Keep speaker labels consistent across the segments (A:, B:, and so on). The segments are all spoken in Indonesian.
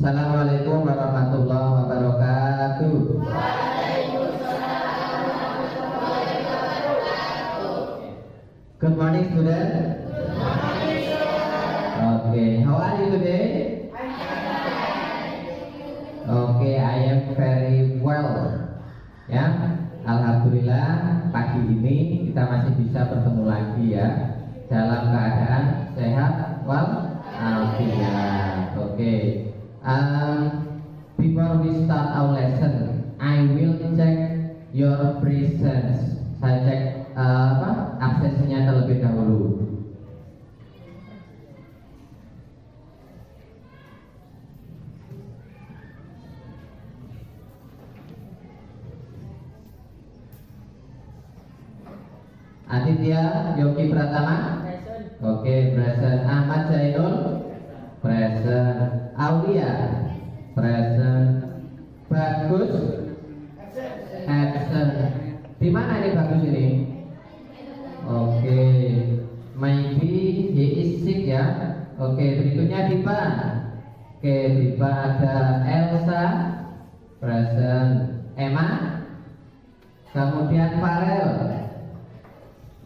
A: Assalamualaikum warahmatullahi wabarakatuh. Good morning, student. Okay, how are you today? Okay, I am very well. Ya, alhamdulillah pagi ini kita masih bisa bertemu lagi ya dalam keadaan sehat walafiat. Okay. Before we start our lesson, I will check your presence. Saya cek absensinya terlebih dahulu. Aditya Yogi Pratama, oke, present. Ahmad Zainul, present. Aulia, present. Bagus, absent. Di mana ini Bagus ini? Oke, maybe he is sick ya. Oke, berikutnya Dipa. Oke, Dipa ada Elsa, present. Emma, kemudian Farel,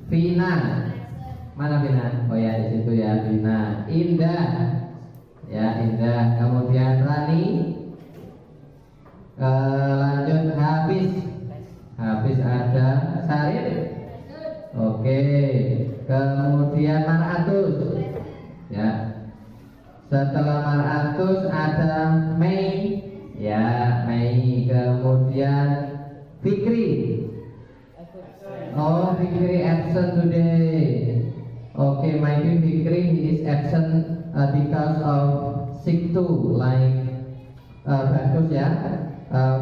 A: Vina, mana Vina? Oh ya, di situ ya Vina. Indah, ya Indah. Kemudian Rani, lanjut Hafiz ada. Sarif, oke. Kemudian Maratus, ya. Setelah Maratus ada Mei, ya Mei. Kemudian Fikri. Oh, Fikri absent today. Okay, maybe Fikri is absent because of sick too, like Bagus ya.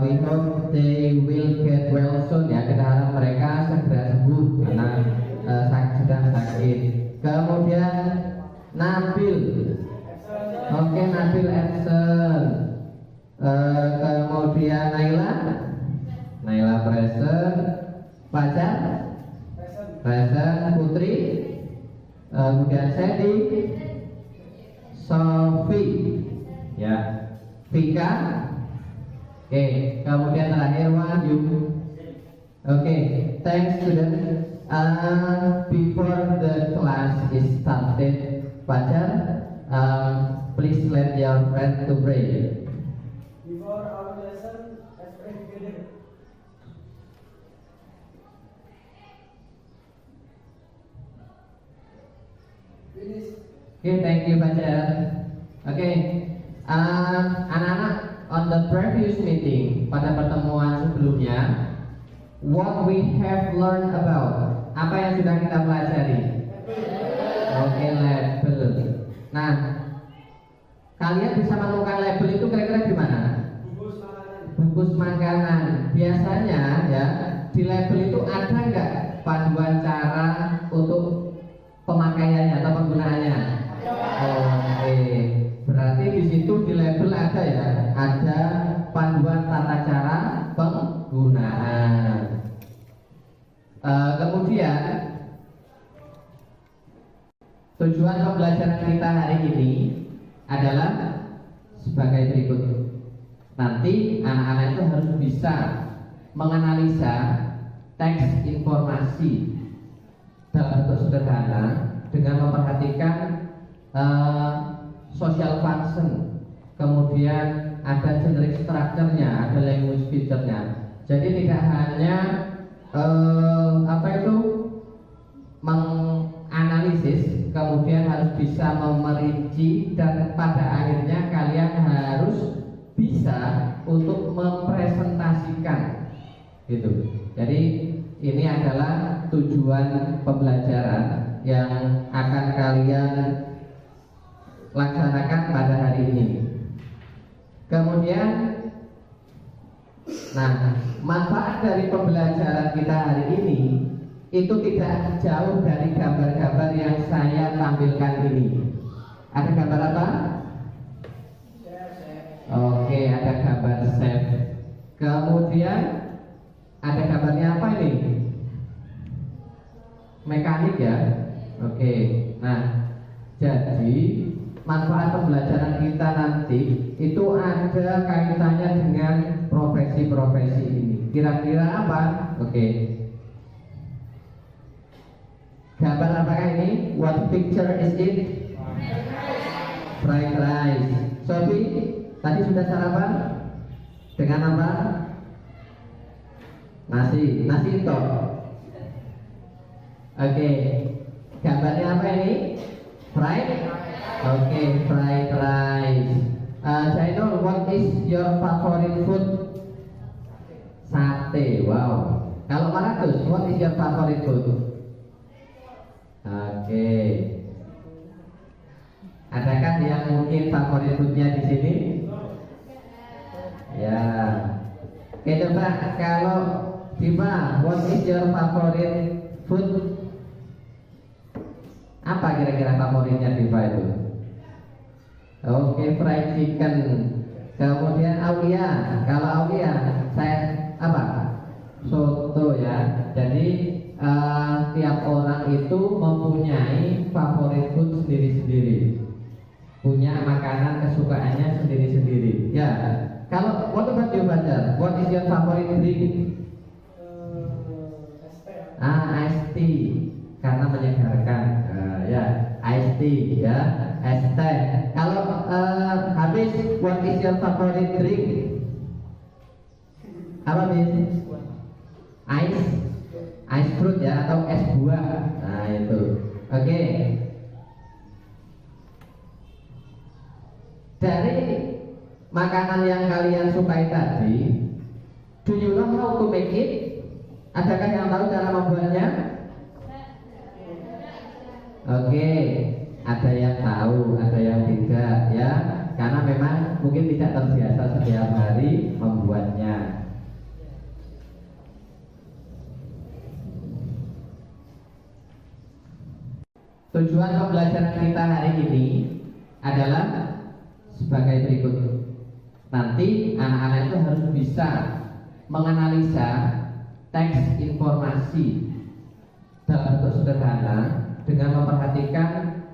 A: We hope they will get well soon ya. Kita harap mereka segera sembuh karena sedang sakit. Kemudian Nabil. Oke, Nabil absent. Kemudian Naila present. Fajar present. Putri, kemudian Sandy, Sofi, ya, Vika, oke, kemudian terakhir Wahyu. Oke, thanks student. Before the class is started, Fajar, please let your friend to pray.
B: Before our lesson, let's pray together.
A: Okay, thank you Fajar. Okay, anak-anak, on the previous meeting, pada pertemuan sebelumnya, what we have learned about, apa yang sudah kita pelajari? Oke, label. Nah, kalian bisa menemukan label itu kira-kira di mana? Bungkus makanan. Biasanya ya, di label itu ada nggak panduan cara untuk pemakaiannya atau penggunaannya? Oke, berarti di situ di label ada ya, ada panduan tata cara penggunaan. Kemudian tujuan pembelajaran kita hari ini adalah sebagai berikut. Nanti anak-anak itu harus bisa menganalisa teks informasi dalam bentuk sederhana dengan memperhatikan social function, kemudian ada generic structure-nya, ada language feature-nya. Jadi tidak hanya menganalisis, kemudian harus bisa memerinci, dan pada akhirnya kalian harus bisa untuk mempresentasikan gitu. Jadi ini adalah tujuan pembelajaran yang akan kalian laksanakan pada hari ini. Kemudian, nah, manfaat dari pembelajaran kita hari ini itu tidak jauh dari gambar-gambar yang saya tampilkan ini. Ada gambar apa? Oke, ada gambar chef. Kemudian ada gambarnya apa ini? Mekanik ya. Oke. Nah, jadi manfaat pembelajaran kita nanti itu ada kaitannya dengan profesi-profesi ini. Kira-kira apa? Oke. Gambar apakah ini? What picture is it? Fried rice. Sophie, tadi sudah sarapan? Dengan apa? Nasi itu. Oke. Gambarnya apa ini? Fried? Oke, fried rice. Zainul, what is your favorite food? Sate. Wow. Kalau Maratus, what is your favorite food? Oke. Adakah yang mungkin favorit foodnya di sini? Ya. Oke, coba kalau Diva, what is your favorite food? Apa kira-kira favoritnya Diva itu? Oke, fried chicken. Kemudian Aulia, kalau Aulia, saya apa? Soto ya. Jadi tiap orang itu mempunyai favorit food sendiri-sendiri, punya makanan kesukaannya sendiri-sendiri. Ya. Kalau what about you, Fajar? What is your favorite drink? Iced tea, karena menyegarkan. Ya, iced tea ya, es teh. Kalau habis, what is your favorite drink? Apa bis? Ice fruit ya, atau es buah. Nah itu. Oke. Dari makanan yang kalian sukai tadi, do you know how to make it? Adakah yang tahu cara membuatnya? Oke, ada yang tahu, ada yang tidak ya, karena memang mungkin tidak terbiasa setiap hari membuatnya. Tujuan pembelajaran kita hari ini adalah sebagai berikut. Nanti anak-anak itu harus bisa menganalisa teks informasi dalam bentuk sederhana dengan memperhatikan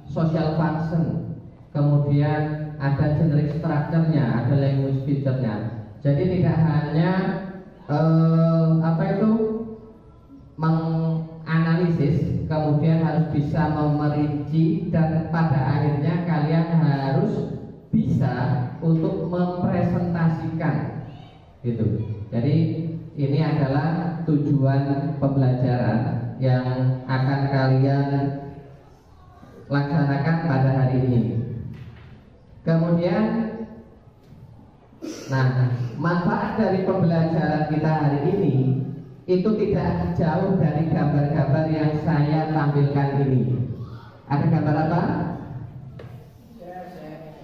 A: social function, kemudian ada generic structure-nya, ada language feature-nya. Jadi tidak hanya menganalisis, kemudian harus bisa memerinci, dan pada akhirnya kalian harus bisa untuk mempresentasikan gitu. Jadi ini adalah tujuan pembelajaran yang akan kalian laksanakan pada hari ini. Kemudian, nah, manfaat dari pembelajaran kita hari ini itu tidak jauh dari gambar-gambar yang saya tampilkan ini. Ada gambar apa?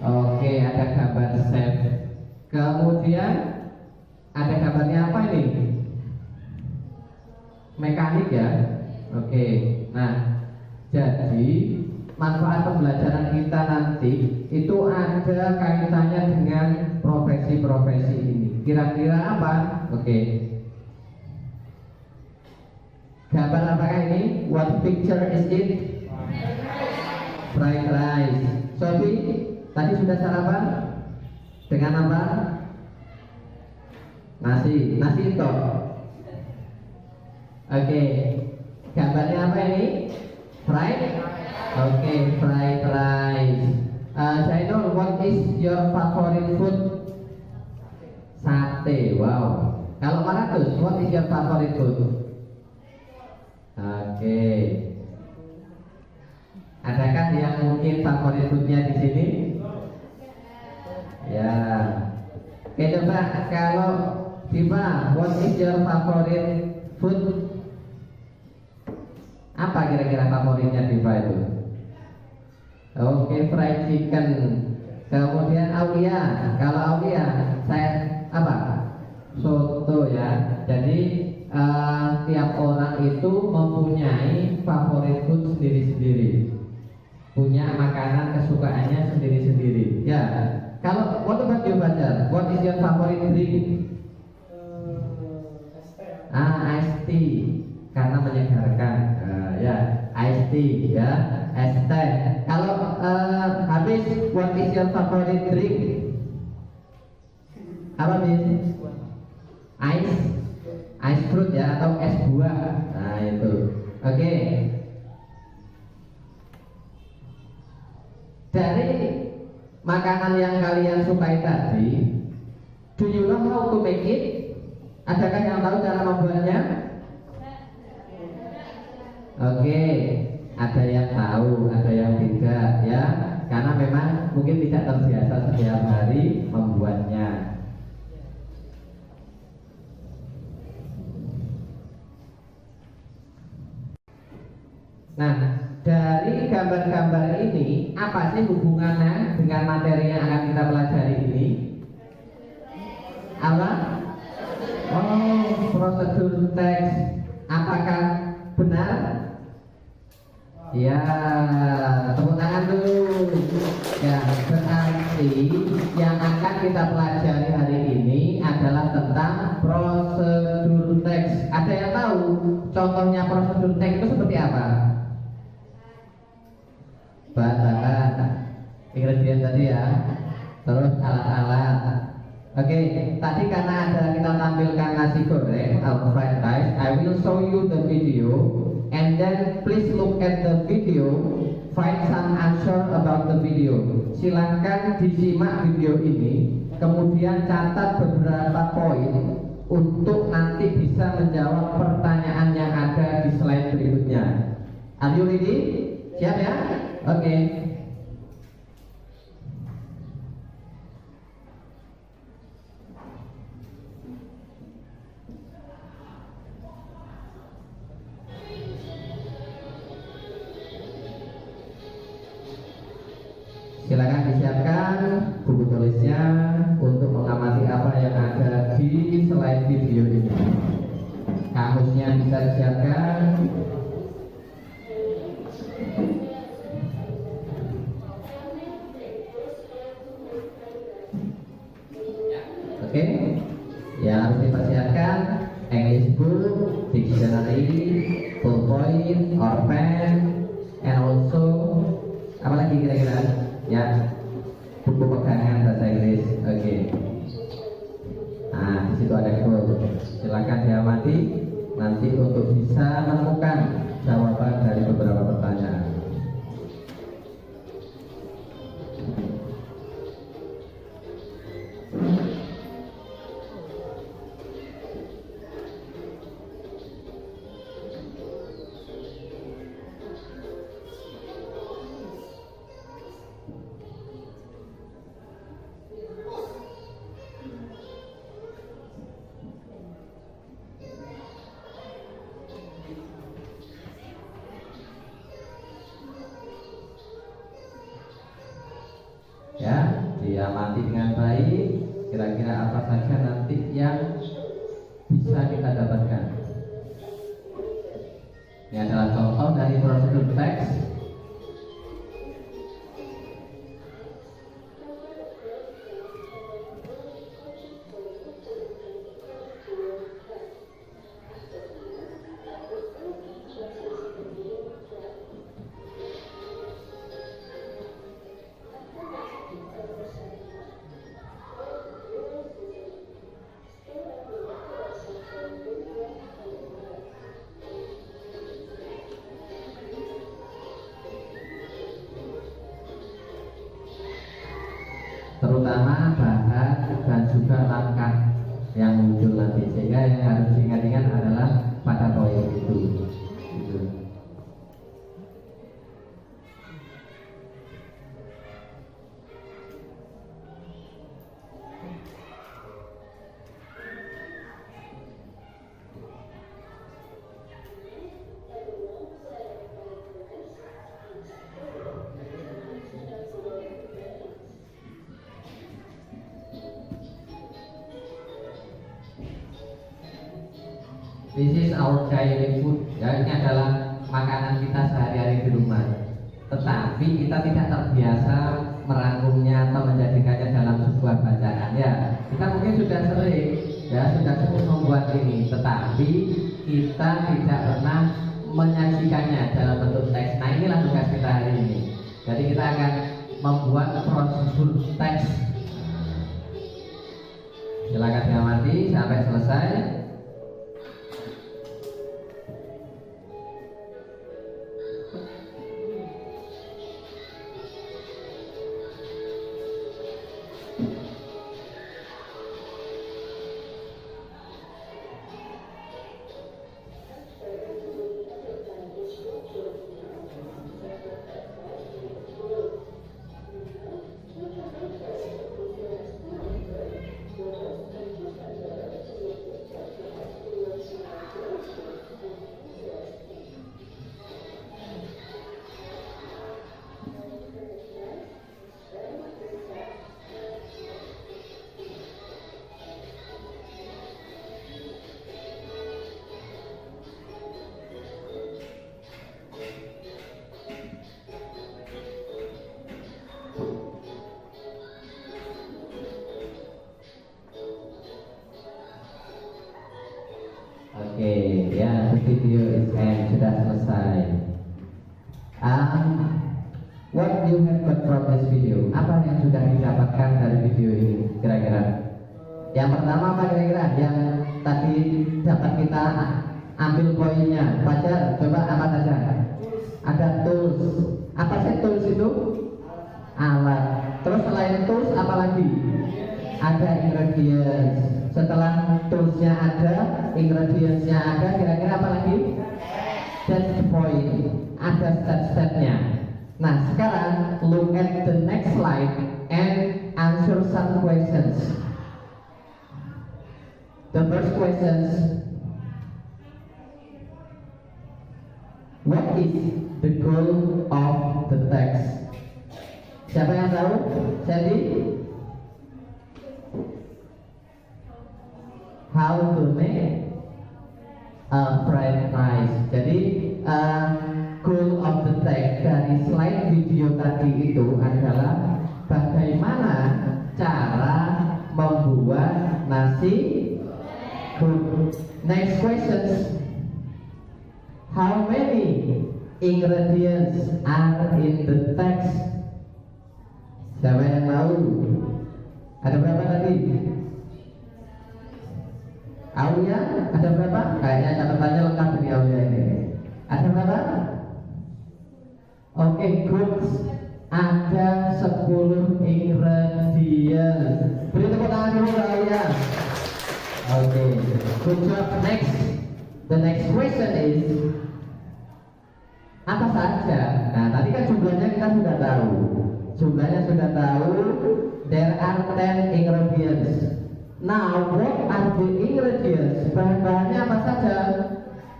A: Oke, ada gambar chef. Kemudian ada gambarnya apa ini? Mekanik ya. Oke. Nah, jadi manfaat pembelajaran kita nanti itu ada kaitannya dengan profesi-profesi ini. Kira-kira apa? Oke. Gambar apakah ini? What picture is it? Fried rice. Sophie, tadi sudah sarapan? Dengan apa? Nasi itu. Oke. Gambarnya apa ini? Fried? Oke, fried rice. Zainul, what is your favorite food? Sate. Wow. Kalau Maratus, what is your favorite food? Oke. Adakah yang mungkin favorit foodnya di sini? Ya. Oke, coba kalau Diva, what is your favorite food? Apa kira-kira favoritnya Diva itu? Oke, fried chicken. Kemudian Aulia, kalau Aulia, saya apa? Soto ya. Jadi tiap orang itu mempunyai favorit food sendiri-sendiri, punya makanan kesukaannya sendiri-sendiri. Ya. Kalau what about you, Fajar? What is your favorite drink? Iced tea, karena menyegarkan. Ya, iced tea ya, es teh. Kalau habis, what is your favorite drink? Apa bis? Ice fruit ya, atau es buah. Nah itu. Oke. Dari makanan yang kalian sukai tadi, do you know how to make it? Adakah yang tahu cara membuatnya? Oke, ada yang tahu, ada yang tidak ya, karena memang mungkin tidak terbiasa setiap hari membuatnya. Nah, dari gambar-gambar ini, apa sih hubungannya dengan materi yang akan kita pelajari ini? Apa? Oh, prosedur teks. Apakah benar? Ya, tepuk tangan dulu. Ya, berarti yang akan kita pelajari hari ini adalah tentang prosedur teks. Ada yang tahu contohnya prosedur teks itu seperti apa? Bahan-bahan, ingredient tadi ya, terus alat-alat. Oke, tadi karena ada kita tampilkan nasi goreng atau fried rice, I will show you the video, and then please look at the video, find some answer about the video. Silahkan disimak video ini, kemudian catat beberapa poin untuk nanti bisa menjawab pertanyaan yang ada di slide berikutnya. Are you ready? Siap ya? Oke. Silakan disiapkan buku tulisnya untuk mengamati apa yang ada di slide video ini. Kamusnya bisa disiapkan. Oke, ya harus dipersiapkan English book, dictionary, ballpoint, or pen, and also apa lagi kira-kira? Ya, buku pegangan bahasa Inggris. Oke. Nah, di situ ada quote. Silakan diamati nanti untuk bisa menemukan jawaban dari beberapa pertanyaan. Ya, diamati dengan baik. Kira-kira apa saja nanti yang bisa kita dapatkan. Ini adalah contoh dari prosedur teks. Terutama bahan dan juga langkah yang muncul nanti, sehingga yang harus diingat-ingat adalah pada poin itu. Gitu. This is our daily food. Ya, ini adalah makanan kita sehari-hari di rumah. Tetapi kita tidak terbiasa merangkumnya atau menjadikannya dalam sebuah bacaan. Ya, kita mungkin sudah sering membuat ini, tetapi kita tidak pernah menyajikannya dalam bentuk teks. Nah, inilah tugas kita hari ini. Jadi kita akan membuat prosedur teks. Silakan diamati sampai selesai. Oke, ya, video is end, sudah selesai. What you have got from this video? Apa yang sudah didapatkan dari video ini? Kira-kira. Yang pertama apa kira-kira? Yang tadi dapat kita ambil poinnya. Baca, coba apa saja? Ada tools. Apa sih tools itu? Alat. Terus selain tools apa lagi? Ada ingredients. Setelah toolsnya ada, ingredientsnya ada, kira-kira apa lagi? That's the point. Ada step-stepnya. Nah, sekarang look at the next slide and answer some questions. The first questions: what is the goal of the text? Siapa yang tahu? Sandy? How to make a fried rice. Jadi goal of the text dari slide video tadi itu adalah bagaimana cara membuat nasi goreng. Next questions: how many ingredients are in the text? Siapa yang tahu? Ada berapa tadi? Aulia, ada berapa? Kayaknya catatannya lengkap ini Aulia ini. Ada berapa? Oke, good. Ada 10 ingredients. Beri tepuk tangan dulu Aulia. Oke, good job. Next, the next question is apa saja? Nah, tadi kan jumlahnya kita sudah tahu. Jumlahnya sudah tahu. There are 10 ingredients. Now, what are the ingredients? Bahan-bahannya apa saja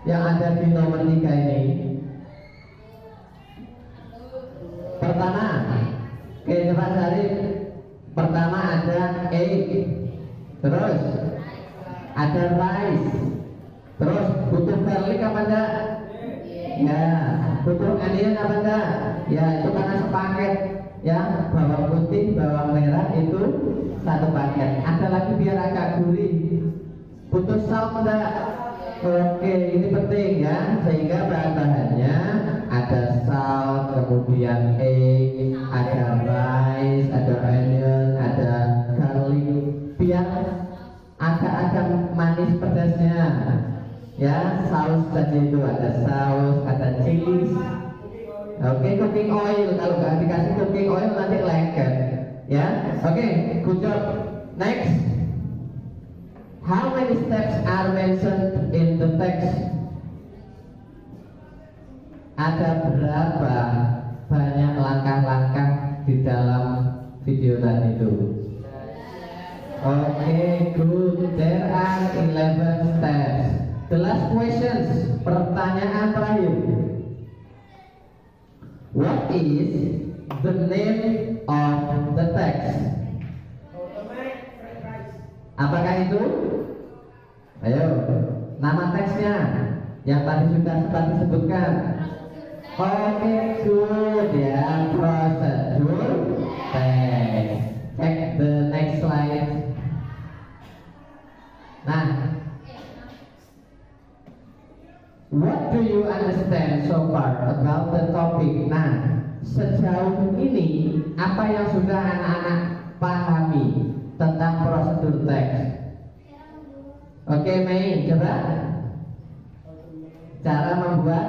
A: yang ada di nomor 3 ini? Pertama, coba cari. Pertama ada egg, terus ada rice, terus butuh garlic apa enggak? Ya, butuh onion apa enggak? Ya, itu karena sepaket. Ya, bawang putih, bawang merah itu satu paket. Ada lagi biar agak gurih. Butuh salt enggak? Oke, ini penting ya. Sehingga bahan-bahannya ada salt, kemudian egg, ada rice, ada onion, ada garlic. Biar agak manis pedasnya. Ya, saus tadi itu ada saus, ada cheese. Oke, cooking oil. Kalau nggak dikasih cooking oil nanti lengket. Ya, oke, good job. Next, how many steps are mentioned in the text? Ada berapa banyak langkah-langkah di dalam video tadi itu? Oke, good. There are 11 steps. The last questions. Pertanyaan terakhir. What is the name of the text? Apakah itu? Ayo, nama teksnya yang tadi sudah sempat disebutkan. Oke, good ya, prosedur teks. Check the next slide. Nah, What do you understand so far about the topic? Nah, sejauh ini apa yang sudah anak-anak pahami tentang prosedur teks? Oke, Mei, coba. Cara membuat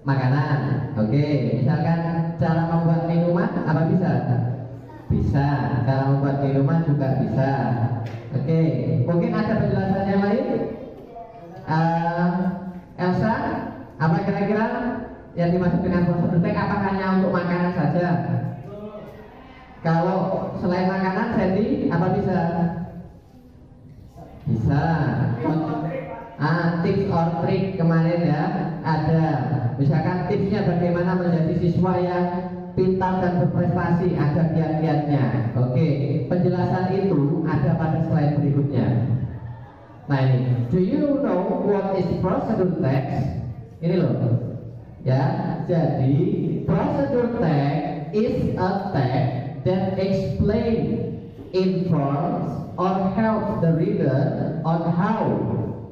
A: makanan. Oke, misalkan cara membuat minuman apa bisa? Bisa. Cara membuat minuman juga bisa. Oke, mungkin ada penjelasan yang lain? Elsa, apa kira-kira yang dimaksud dengan prosedur teks? Apa hanya untuk makanan saja? Kalau selain makanan, Sandy, apa bisa? Bisa. Tips or trick kemarin ya ada. Misalkan tipsnya bagaimana menjadi siswa yang pintar dan berprestasi, ada kiat-kiatnya. Oke, penjelasan itu ada pada slide berikutnya. Nah ini, do you know what is procedure text? Ini loh, ya. Jadi procedure text is a text that explain, informs, or helps the reader on how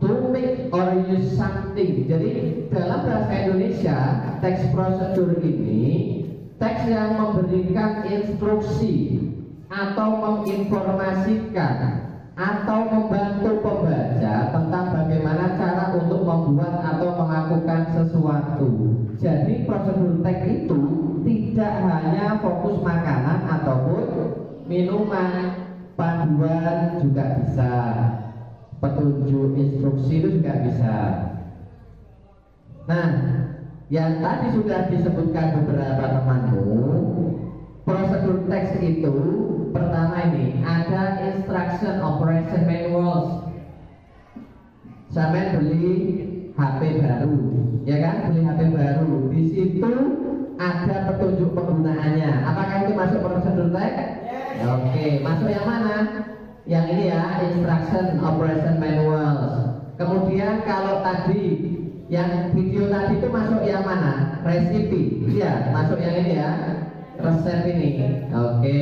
A: to make or use something. Jadi dalam bahasa Indonesia, teks prosedur ini teks yang memberikan instruksi atau menginformasikan atau membantu pembaca tentang bagaimana cara untuk membuat atau melakukan sesuatu. Jadi prosedur teks itu tidak hanya fokus makanan ataupun minuman, panduan juga bisa, petunjuk instruksi itu juga bisa. Nah, yang tadi sudah disebutkan beberapa temanmu, prosedur teks itu pertama ini ada instruction operation manuals. Sampai beli HP baru, ya kan? Beli HP baru, di situ ada petunjuk penggunaannya. Apakah itu masuk prosedur teks?
B: Yes.
A: Oke, masuk yang mana? Yang ini ya, instruction operation manuals. Kemudian kalau tadi yang video tadi itu masuk yang mana? Resipi, ya, masuk yang ini ya, resep ini. Oke,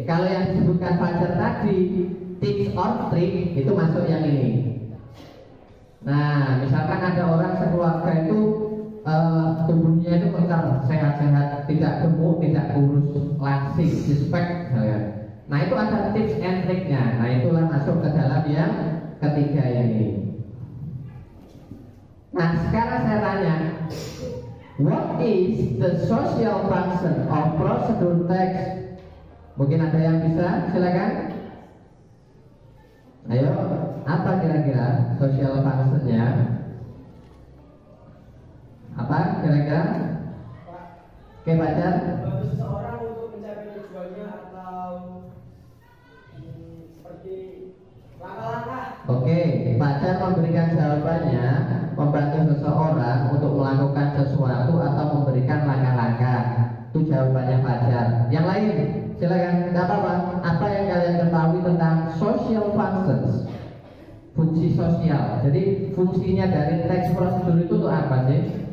A: kalau yang disebutkan Fajar tadi, tips or trick, itu masuk yang ini. Nah, misalkan ada orang sekeluarga itu tubuhnya itu kekar, sehat-sehat, tidak gemuk, tidak kurus, langsing, suspek, nah itu ada tips and tricknya. Nah itulah masuk ke dalam yang ketiga ini. Nah sekarang saya tanya, what is the social function of procedure text? Mungkin ada yang bisa, silakan. Ayo, apa kira-kira social functionnya? Apa kira-kira? Oke, baca.
B: Membantu seseorang untuk mencapai tujuannya atau seperti langkah-langkah.
A: Oke, Fajar memberikan jawabannya, membantu seseorang untuk melakukan sesuatu atau memberikan langkah-langkah. Itu jawabannya Fajar. Yang lain, silakan. Tidak apa-apa. Apa yang kalian ketahui tentang social functions? Fungsi sosial. Jadi fungsinya dari teks prosedur itu untuk apa sih?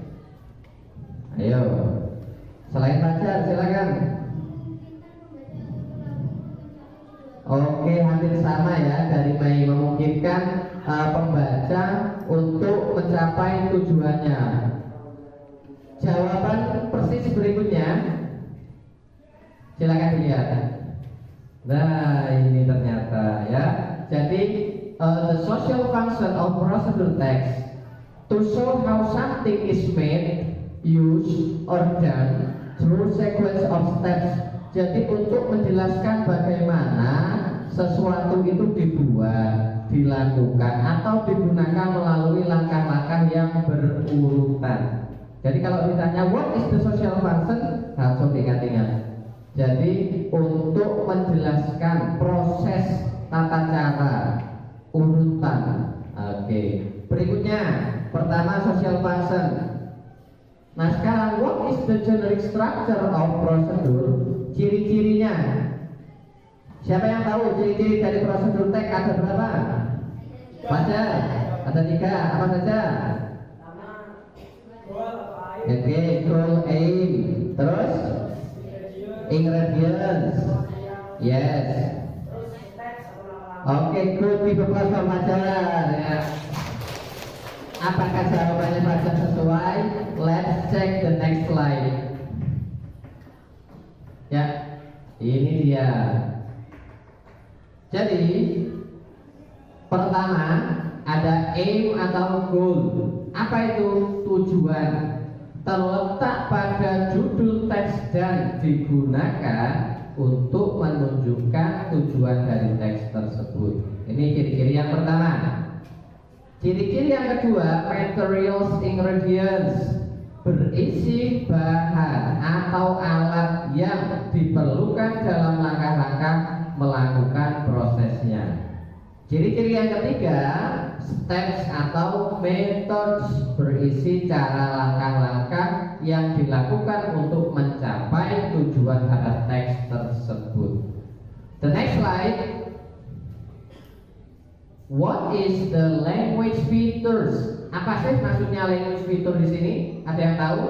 A: Ayo, selain Fajar, silakan. Oke, hampir sama ya, dari Mei, memungkinkan pembaca untuk mencapai tujuannya. Jawaban persis berikutnya, silakan dilihat. Nah, ini ternyata ya. Jadi the social function of procedure text to show how something is made, used, or done through sequence of steps. Jadi untuk menjelaskan bagaimana sesuatu itu dibuat, dilakukan, atau digunakan melalui langkah-langkah yang berurutan. Jadi kalau ditanya what is the social function, langsung diingat-ingat. Jadi untuk menjelaskan proses tata cara, urutan. Oke. Berikutnya, pertama social function. Nah sekarang what is the generic structure of procedure? Ciri-cirinya. Siapa yang tahu ciri-ciri dari prosedur teks ada berapa? Baca. Ada 3. Apa saja? Oke, goal, aim. Terus ingredients. Yes. Oke, good. People kelas pelajaran ya. Apakah jawabannya sudah sesuai? Let's check the next slide. Ya, ini dia. Jadi pertama ada aim atau goal. Apa itu? Tujuan. Terletak pada judul teks dan digunakan untuk menunjukkan tujuan dari teks tersebut. Ini ciri-ciri yang pertama. Ciri-ciri yang kedua, materials ingredients, berisi bahan atau alat yang diperlukan dalam langkah-langkah melakukan prosesnya. Ciri-ciri yang ketiga, steps atau methods, berisi cara langkah-langkah yang dilakukan untuk mencapai tujuan pada teks tersebut. The next slide. What is the language features? Apa sih maksudnya language feature di sini? Ada yang tahu?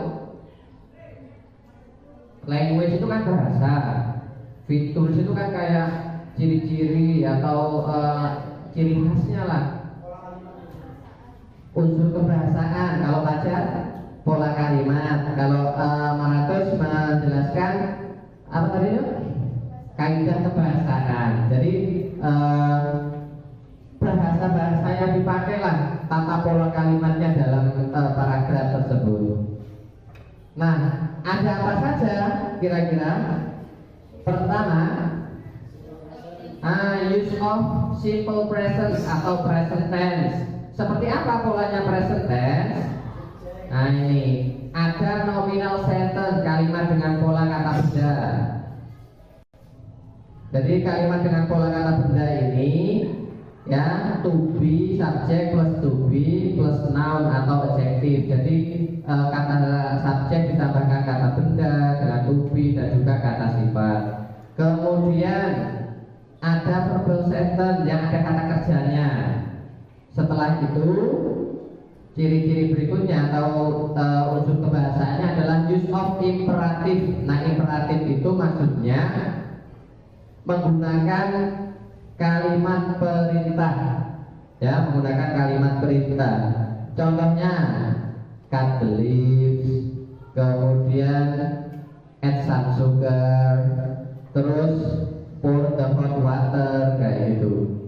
A: Language itu kan bahasa. Features itu kan kayak ciri-ciri atau ciri khasnya lah. Unsur kebahasaan. Kalau pacar, pola kalimat. Kalau Maratus menjelaskan apa tadi itu? Kaidah kebahasaan. Jadi bahasa-bahasa yang dipakailah tata pola kalimatnya dalam paragraf tersebut. Nah, ada apa saja kira-kira? Pertama, use of simple present atau present tense. Seperti apa polanya present tense? Nah ini, ada nominal sentence, kalimat dengan pola kata benda. Jadi kalimat dengan pola kata benda ini ya, to be, subjek plus to be plus noun atau adjective. Jadi kata subjek ditambahkan kata benda dengan to be dan juga kata sifat. Kemudian ada verbal sentence yang ada kata kerjanya. Setelah itu ciri-ciri berikutnya atau unsur kebahasaannya adalah use of imperative. Nah, imperatif itu maksudnya menggunakan kalimat perintah, ya, menggunakan kalimat perintah. Contohnya cut the leaves, kemudian add some sugar, terus pour the hot water, kayak gitu.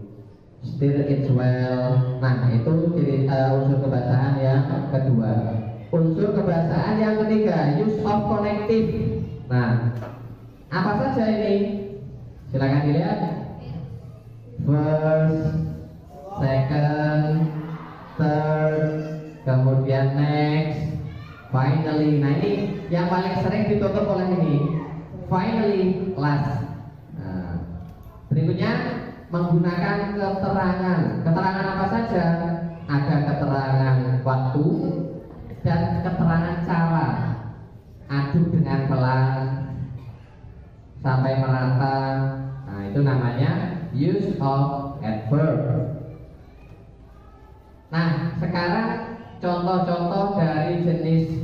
A: Stir it well. Nah, itu ciri unsur kebahasaan yang kedua. Unsur kebahasaan yang ketiga, use of connective. Nah, apa saja ini? Silakan dilihat. First, second, third, kemudian next, finally. Nah, ini yang paling sering ditutup oleh ini. Finally, last. Nah, berikutnya menggunakan keterangan. Keterangan apa saja? Ada keterangan waktu dan keterangan cara. Aduk dengan pelan sampai merata. Nah, itu namanya use of adverb. Nah, sekarang contoh-contoh dari jenis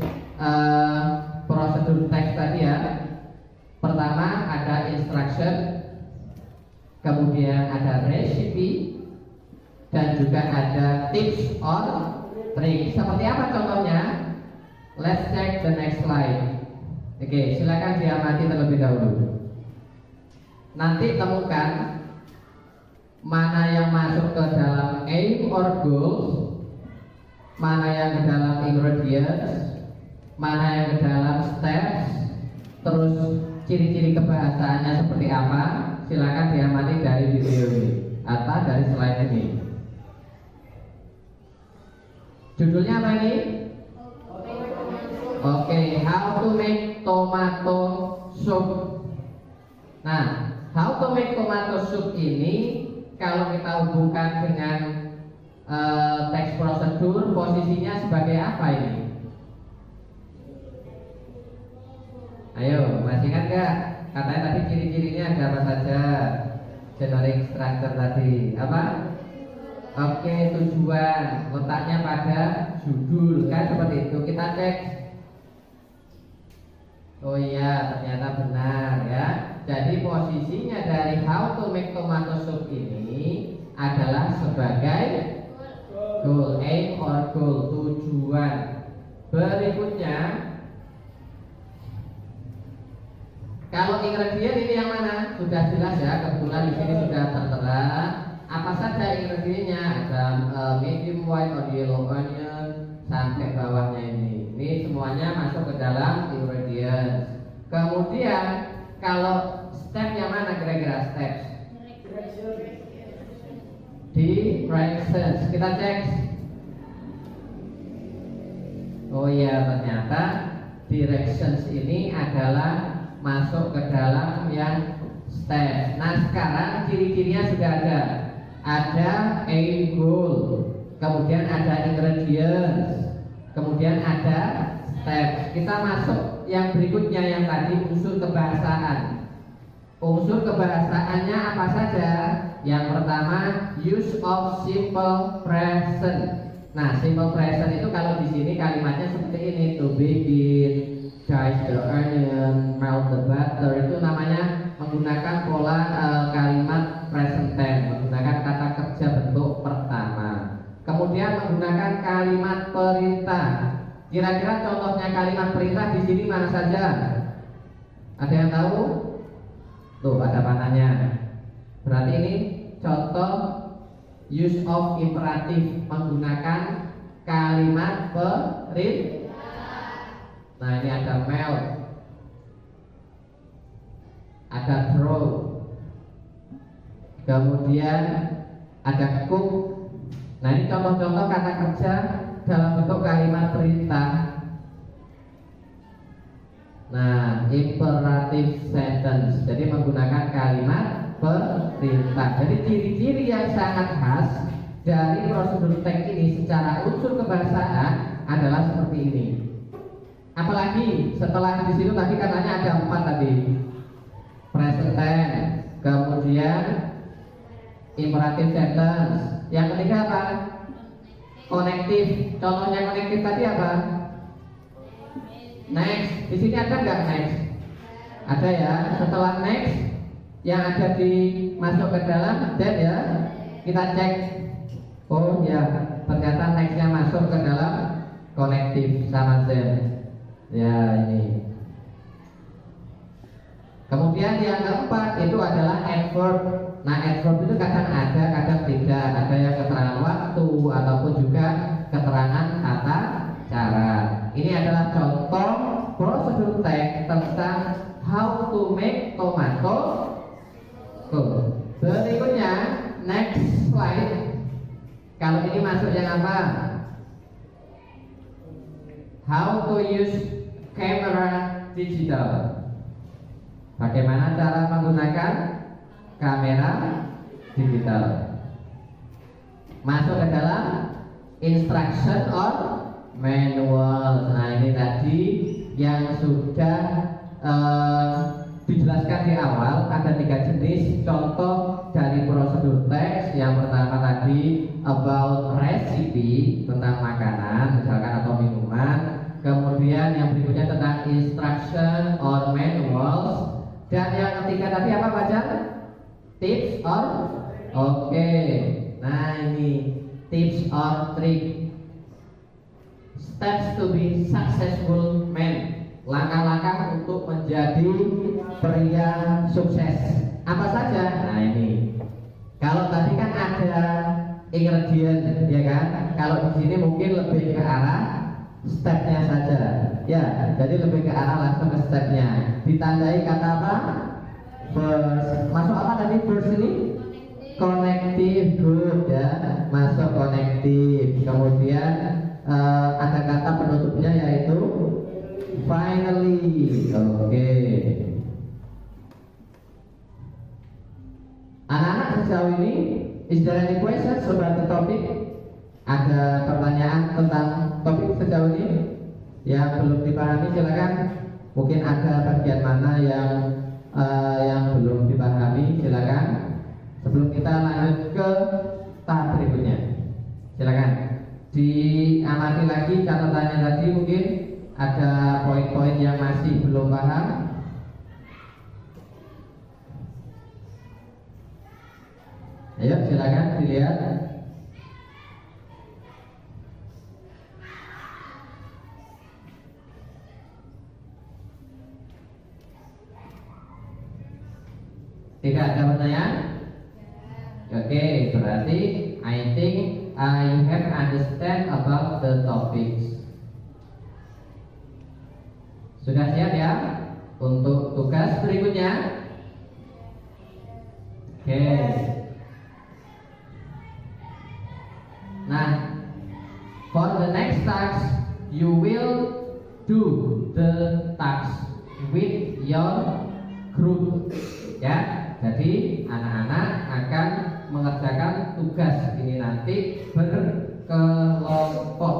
A: prosedur teks tadi ya. Pertama ada instruction, kemudian ada recipe, dan juga ada tips or trick. Seperti apa contohnya? Let's check the next slide. Oke, silakan diamati terlebih dahulu. Nanti temukan mana yang masuk ke dalam aim or goals, mana yang ke dalam ingredients, mana yang ke dalam steps, terus ciri-ciri kebahasaannya seperti apa. Silakan diamati dari video ini atau dari slide ini. Judulnya apa ini? Oke, how to make tomato soup. Nah, how to make tomato soup ini kalau kita hubungkan dengan teks prosedur, posisinya sebagai apa ini? Ayo, masih ingat nggak? Katanya tadi ciri-cirinya ada apa saja? Generic structure tadi apa? Oke, tujuan, letaknya pada judul, kan seperti itu. Kita cek. Oh iya, ternyata benar ya. Jadi posisinya dari how to make tomato soup ini adalah sebagai goal, aim or goal, ingredient ini yang mana? Sudah jelas ya, kebetulan di sini sudah tertera apa saja ingredientnya. Ada medium white or yellow onion sampai bawahnya ini. Ini semuanya masuk ke dalam ingredients. Kemudian kalau step yang mana kira-kira steps? Directions. Kita cek. Oh iya, ternyata directions ini adalah masuk ke dalam yang step. Nah sekarang ciri-cirinya sudah ada. Ada aim goal, kemudian ada ingredients, kemudian ada step. Kita masuk yang berikutnya yang tadi unsur kebahasaan. Unsur kebahasaannya apa saja? Yang pertama use of simple present. Nah simple present itu kalau di sini kalimatnya seperti ini: to begin, dice the onion, melt the butter. Itu namanya menggunakan pola kalimat present tense, menggunakan kata kerja bentuk pertama. Kemudian menggunakan kalimat perintah. Kira-kira contohnya kalimat perintah di sini mana saja? Ada yang tahu? Tuh ada panahnya. Berarti ini contoh use of imperatif, menggunakan kalimat perintah. Nah ini ada melt, ada throw, kemudian ada cook. Nah ini contoh-contoh kata kerja dalam bentuk kalimat perintah. Nah imperative sentence, jadi menggunakan kalimat perintah. Jadi ciri-ciri yang sangat khas dari prosedur teks ini secara unsur kebahasaan adalah seperti ini. Apalagi setelah di situ tadi katanya ada 4 tadi. Present tense, kemudian imperative sentence. Yang ketiga apa? Connective. Contohnya connective tadi apa? Next. Di sini ada nggak next? Ada ya. Setelah next yang ada di masuk ke dalam then ya kita cek. Oh ya, ternyata nextnya masuk ke dalam connective sama then. Ya ini. Kemudian yang keempat itu adalah adverb. Nah adverb itu kadang ada, kadang tidak. Ada yang keterangan waktu ataupun juga keterangan kata cara. Ini adalah contoh prosedur teks tentang how to make tomato soup. Berikutnya next slide. Kalau ini masuk yang apa? How to use camera digital. Bagaimana cara menggunakan kamera digital? Masuk ke dalam instruction or manual. Nah ini tadi yang sudah dijelaskan di awal. Ada 3 jenis contoh dari prosedur teks. Yang pertama tadi about recipe, tentang makanan misalkan atau minuman. Kemudian yang berikutnya tentang instruction or manuals. Dan yang ketiga tadi apa Pacar? Tips or oke. Nah ini tips or trick. Steps to be successful man. Langkah-langkah untuk menjadi pria sukses. Apa saja? Nah ini. Kalau tadi kan ada ingredient, ya kan? Kalau di sini mungkin lebih ke arah stepnya saja. Ya, jadi lebih ke arah langsung ke stepnya. Ditandai kata apa? Verse. Masuk apa tadi verse ini? Connective, good ya. Masuk connective. Kemudian ada kata penutupnya yaitu finally. Oke. Anak-anak sejauh ini, is there any questions about the topic? Ada pertanyaan tentang topik sejauh ini yang belum dipahami? Silakan. Mungkin ada bagian mana yang belum dipahami? Silakan. Sebelum kita lanjut ke tahap berikutnya, silakan diamati lagi catatannya tadi. Mungkin ada poin-poin yang masih belum paham. Ayo silakan dilihat. Oke, berarti I think I have understand about the topics. Sudah siap ya untuk tugas berikutnya? Oke. Nah, for the next task, you will do the task with your group. Ya, jadi anak-anak akan mengerjakan tugas ini nanti berkelompok.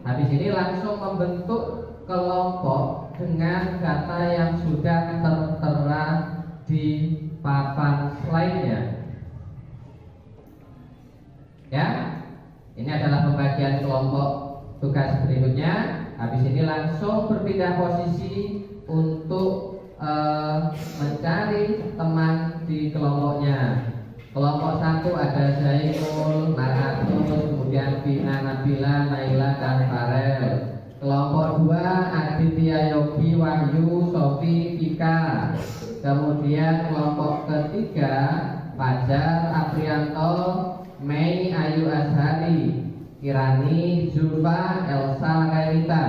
A: Habis ini langsung membentuk kelompok dengan data yang sudah tertera di papan slide-nya. Ya, ini adalah pembagian kelompok tugas berikutnya. Habis ini langsung berpindah posisi untuk mencari teman di kelompoknya. Kelompok 1 ada Zainul, Marhatus, kemudian Vina, Nabila, Naila, dan Farel. Kelompok 2 Aditya, Yogi, Wahyu, Sofi, Vika. Kemudian kelompok ketiga Fajar, Aprianto, Mei, Ayu, Azhari, Kirani, Zulfa, Elsa, Kairita.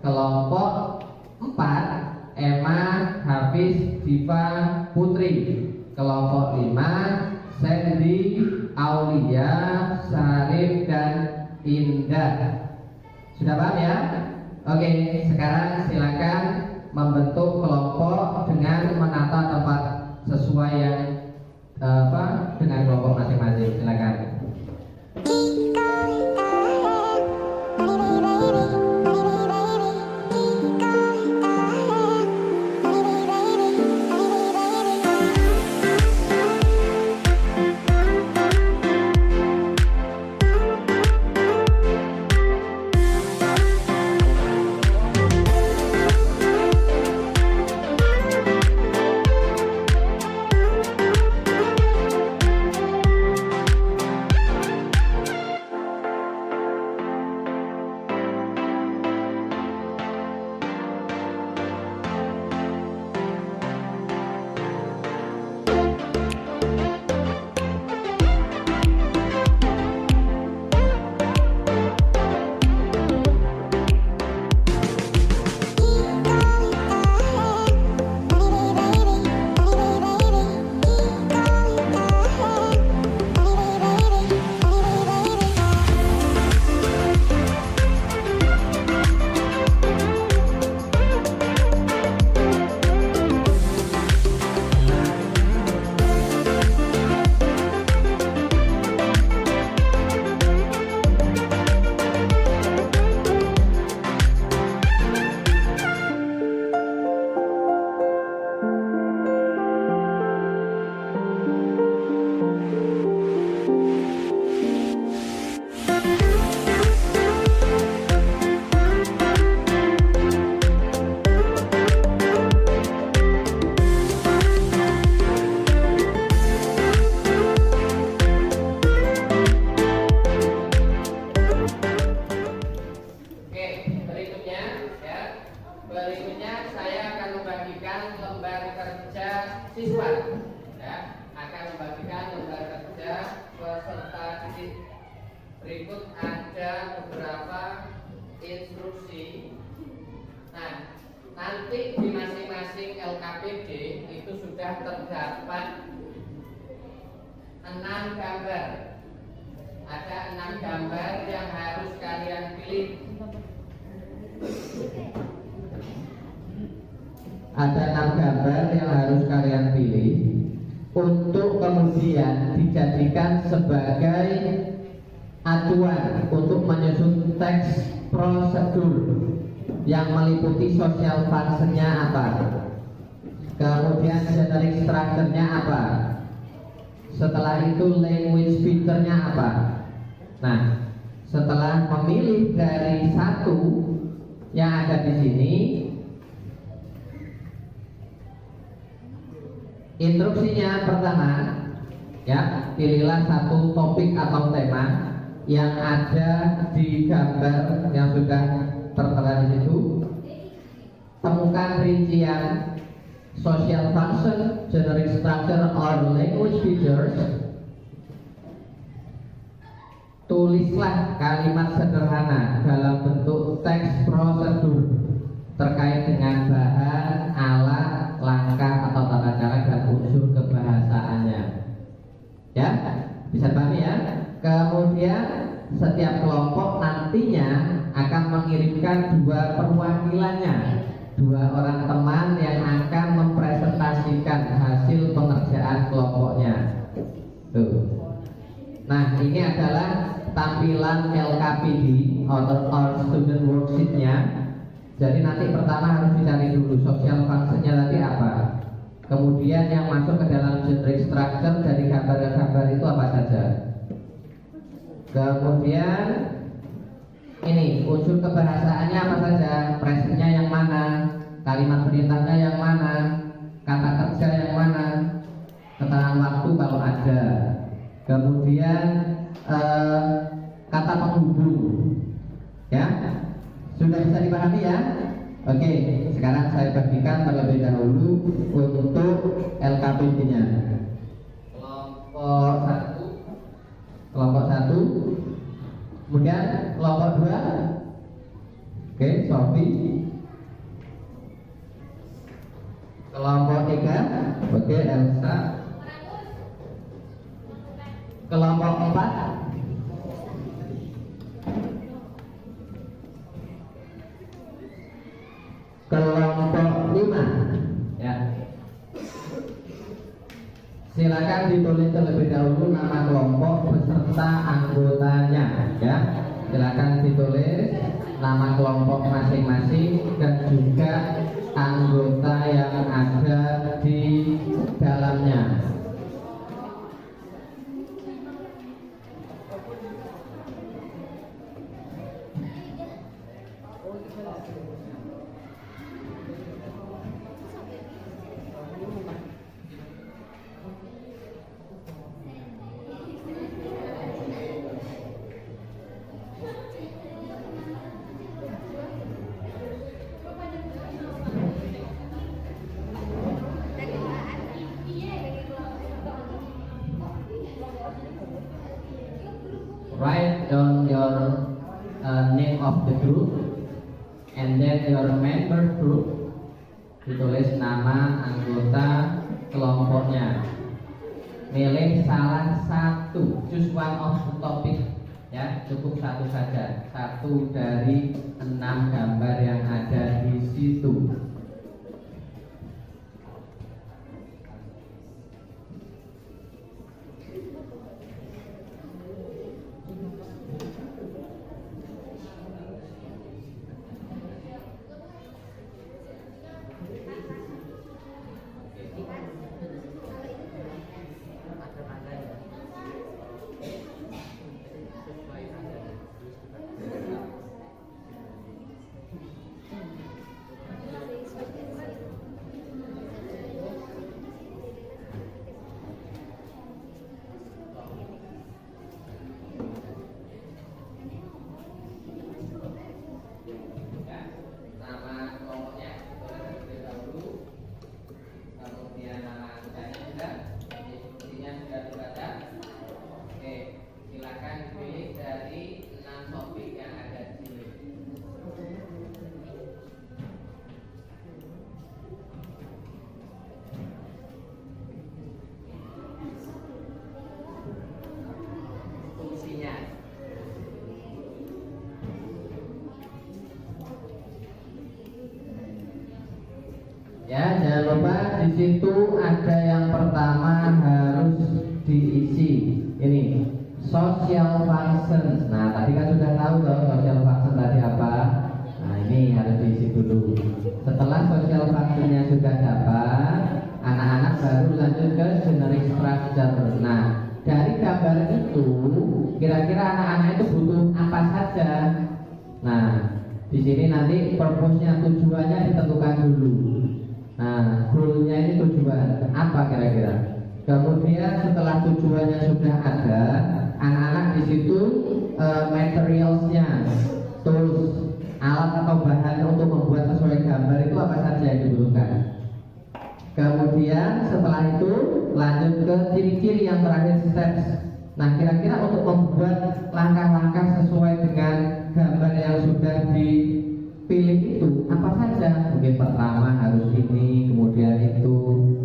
A: Kelompok 4 Emma, Hafiz, Diva, Putri. Kelompok 5 Sandy, Aulia, Sarif, dan Indah. Sudah paham ya? Oke, sekarang silakan membentuk kelompok dengan menata tempat sesuai yang dengan kelompok masing-masing. Silakan. Berikut ada beberapa instruksi. Nah, nanti di masing-masing LKPD itu sudah terdapat 6 gambar. Ada 6 gambar yang harus kalian pilih. Ada 6 gambar yang harus kalian pilih untuk kemudian dijadikan sebagai acuan untuk menyusun teks prosedur yang meliputi social function-nya apa, kemudian generic structure-nya apa, setelah itu language feature-nya apa. Nah, setelah memilih dari satu yang ada di sini, instruksinya pertama, ya, pilihlah satu topik atau tema yang ada di gambar yang sudah tertera di situ. Temukan rincian social function, generic structure, or language features tulislah kalimat sederhana dalam bentuk teks prosedur terkait dengan bahan, alat, langkah atau tata cara dan unsur kebahasaannya. Ya, bisa pahami ya? Kemudian setiap kelompok nantinya akan mengirimkan 2 perwakilannya, 2 orang teman yang akan mempresentasikan hasil pengerjaan kelompoknya. Tuh. Nah, ini adalah tampilan LKPD or student worksheet-nya. Jadi nanti pertama harus dicari dulu social function-nya tadi apa. Kemudian yang masuk ke dalam generic structure dari gambar-gambar itu apa saja. Kemudian ini unsur kebahasaannya apa saja, presentnya yang mana, kalimat perintahnya yang mana, kata kerja yang mana, keterangan waktu kalau ada. Kemudian kata penghubung, ya sudah bisa dipahami ya. Oke, sekarang saya bagikan terlebih dahulu untuk LKPD-nya. Kelompok 1, kemudian kelompok 2, oke, Sofi. Kelompok 3, oke, Elsa. Kelompok 4, kelompok 5, ya. Silakan ditulis terlebih dahulu nama kelompok beserta anggotanya, ya. Silakan ditulis nama kelompok masing-masing dan juga anggota yang ada di dalamnya. Write down your name of the group and then your member group. Ditulis nama anggota kelompoknya. Milih salah satu, choose one of the topic, ya, cukup satu saja, 1 dari 6 gambar yang ada di situ. Ya, jangan lupa di situ ada yang pertama harus diisi. Ini social function. Nah, tadi kan sudah tahu loh social function tadi apa. Nah, ini harus diisi dulu. Setelah social functionnya sudah dapat, anak-anak baru lanjut ke generic structure. Nah, dari gambar itu kira-kira anak-anak itu butuh apa saja. Nah, di sini nanti purpose-nya, tujuannya ditentukan dulu. Nah, goal-nya ini tujuan apa kira-kira? Kemudian setelah tujuannya sudah ada, anak-anak di situ materials-nya, tools, alat atau bahan untuk membuat sesuai gambar itu apa saja yang dibutuhkan. Kemudian setelah itu lanjut ke ciri-ciri yang terakhir, steps. Nah, kira-kira untuk membuat langkah-langkah sesuai dengan gambar yang sudah dipilih itu apa saja? Mungkin pertama harus ini, kemudian itu,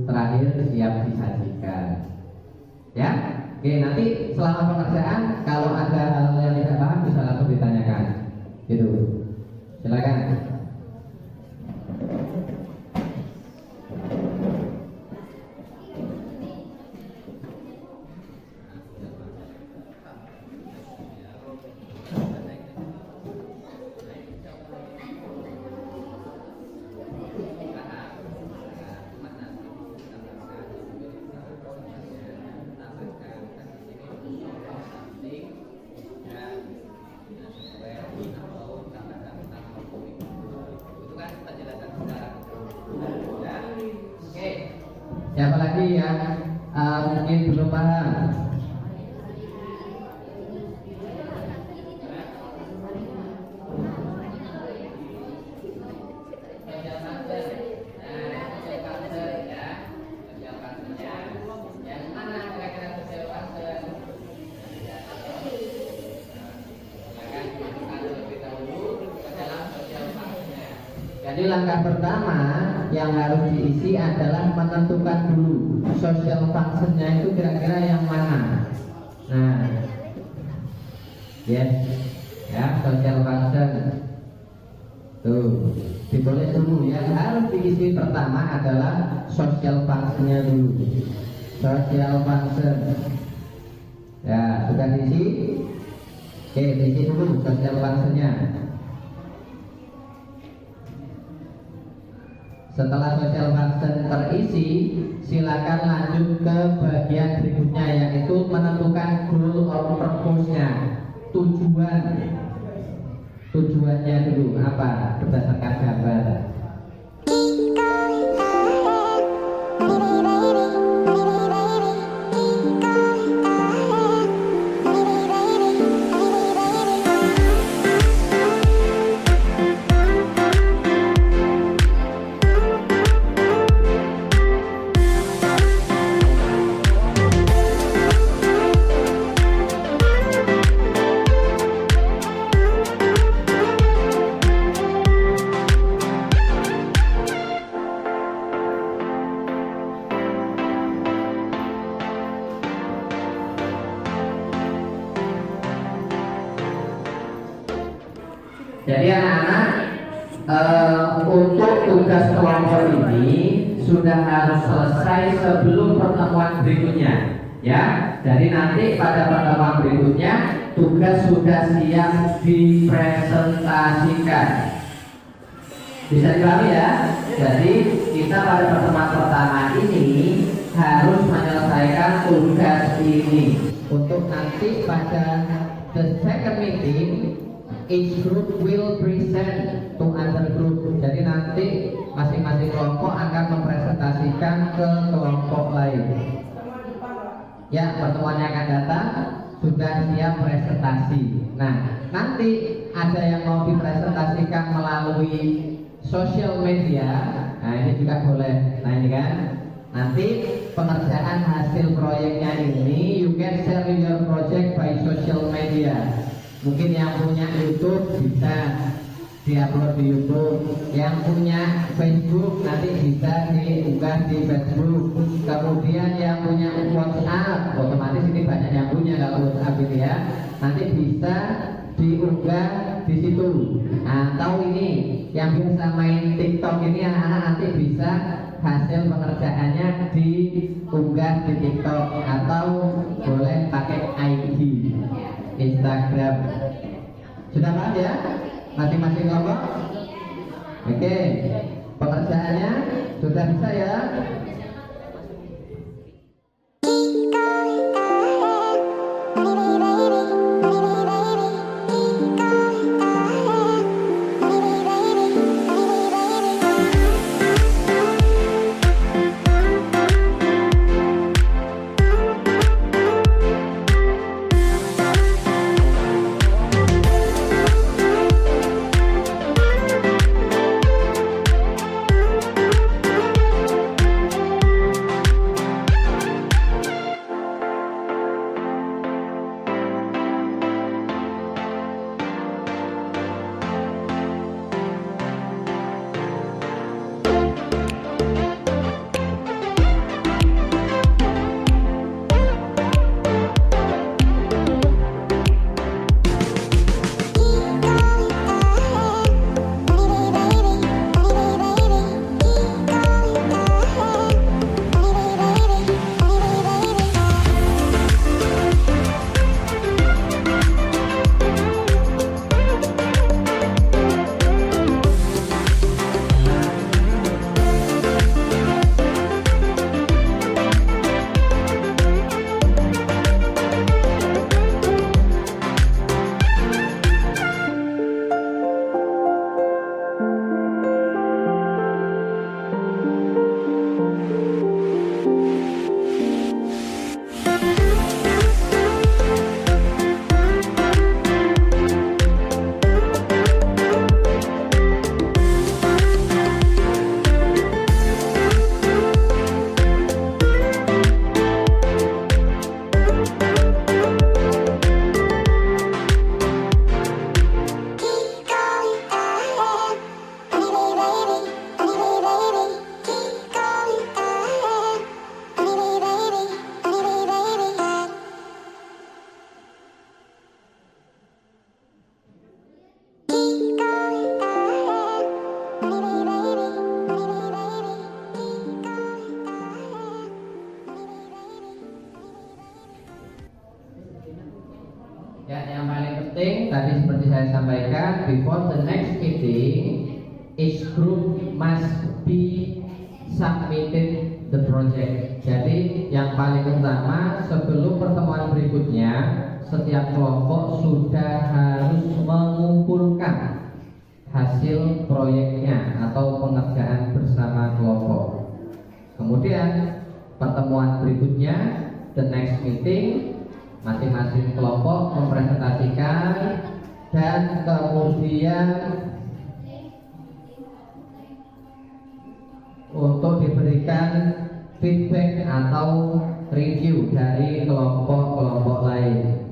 A: terakhir siap disajikan. Ya, oke, nanti selama pengerjaan kalau ada hal yang tidak paham bisa langsung ditanyakan. Gitu. Silakan. Siapa lagi yang mungkin belum paham? Jadi langkah pertama yang harus diisi adalah menentukan dulu social functionnya itu kira-kira yang mana. Nah, yes, ya social function. Tuh, ditulis dulu. Yang harus diisi pertama adalah social functionnya dulu. Social function. Ya, sudah diisi. Oke, diisi dulu social functionnya. Setelah social function terisi, silakan lanjut ke bagian berikutnya, yaitu menentukan goal or purpose-nya, tujuannya dulu apa berdasarkan gambar. Jadi anak-anak untuk tugas kelompok ini sudah harus selesai sebelum pertemuan berikutnya, ya. Jadi nanti pada pertemuan berikutnya tugas sudah siap dipresentasikan. Bisa dipahami ya? Jadi kita pada pertemuan pertama ini harus menyelesaikan tugas ini untuk nanti pada the second meeting each group will present to other group. Jadi nanti masing-masing kelompok akan mempresentasikan ke kelompok lain. Ya, pertemuannya akan datang sudah siap presentasi. Nah, nanti ada yang mau dipresentasikan melalui sosial media. Nah, ini juga boleh. Nah, ini kan nanti pengerjaan hasil proyeknya ini you can share your project by social media. Mungkin yang punya YouTube bisa diupload di YouTube, yang punya Facebook nanti bisa diunggah di Facebook. Kemudian yang punya WhatsApp, otomatis ini banyak yang punya kalau WhatsApp ini ya, nanti bisa diunggah di situ. Atau ini yang biasa main TikTok ini anak-anak nanti bisa hasil pengerjaannya diunggah di TikTok atau boleh pakai IG Instagram. Sudah paham ya masing-masing kelompok? Oke, pengerjaannya sudah bisa ya. Ya, yang paling penting tadi seperti saya sampaikan, before the next meeting, each group must be submitted the project. Jadi yang paling utama sebelum pertemuan berikutnya, setiap kelompok sudah harus mengumpulkan hasil proyeknya atau pengerjaan bersama kelompok. Kemudian pertemuan berikutnya, the next meeting, masing-masing kelompok mempresentasikan dan kemudian untuk diberikan feedback atau review dari kelompok-kelompok lain.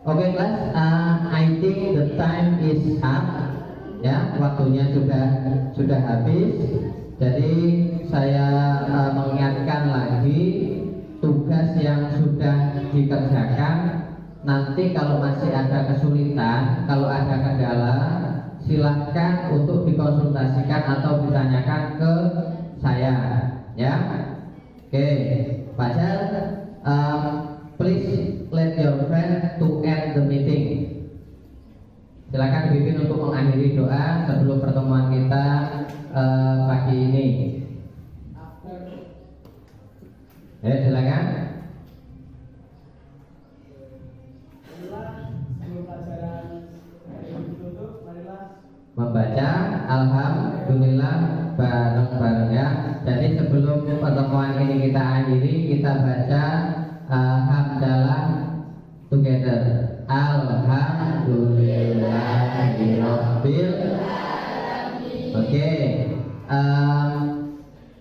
A: Oke kelas, I think the time is up. Ya, waktunya sudah habis. Jadi saya mengingatkan lagi tugas yang sudah dikerjakan. Nanti kalau masih ada kesulitan, kalau ada kendala, silahkan untuk dikonsultasikan atau ditanyakan ke saya. Ya, oke, Fajar. Please let your friend to end the meeting. Silakan Bibin untuk mengakhiri doa sebelum pertemuan kita pagi ini. Silakan. Membaca Alhamdulillah bareng-bareng ya. Jadi sebelum pertemuan ini kita akhiri, kita baca hamdalah together. Alhamdulillahirabbil.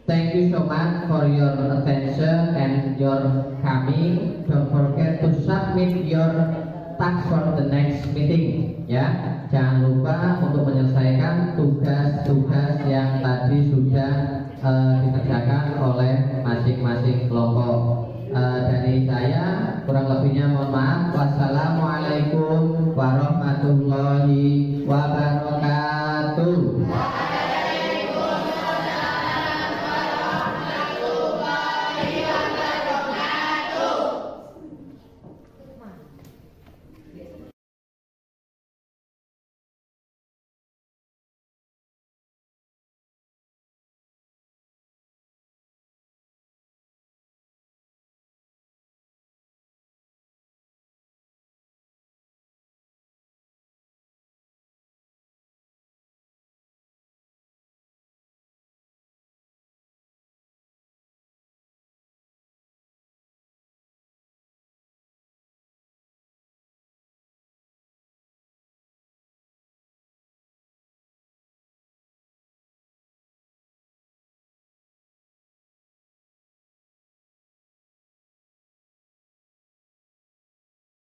A: Thank you so much for your attention and your coming. Don't forget to submit your task for the next meeting. Ya, jangan lupa untuk menyelesaikan tugas-tugas yang tadi sudah dikerjakan oleh masing-masing kelompok. Dari saya kurang lebihnya mohon maaf. Wassalamualaikum warahmatullahi wabarakatuh.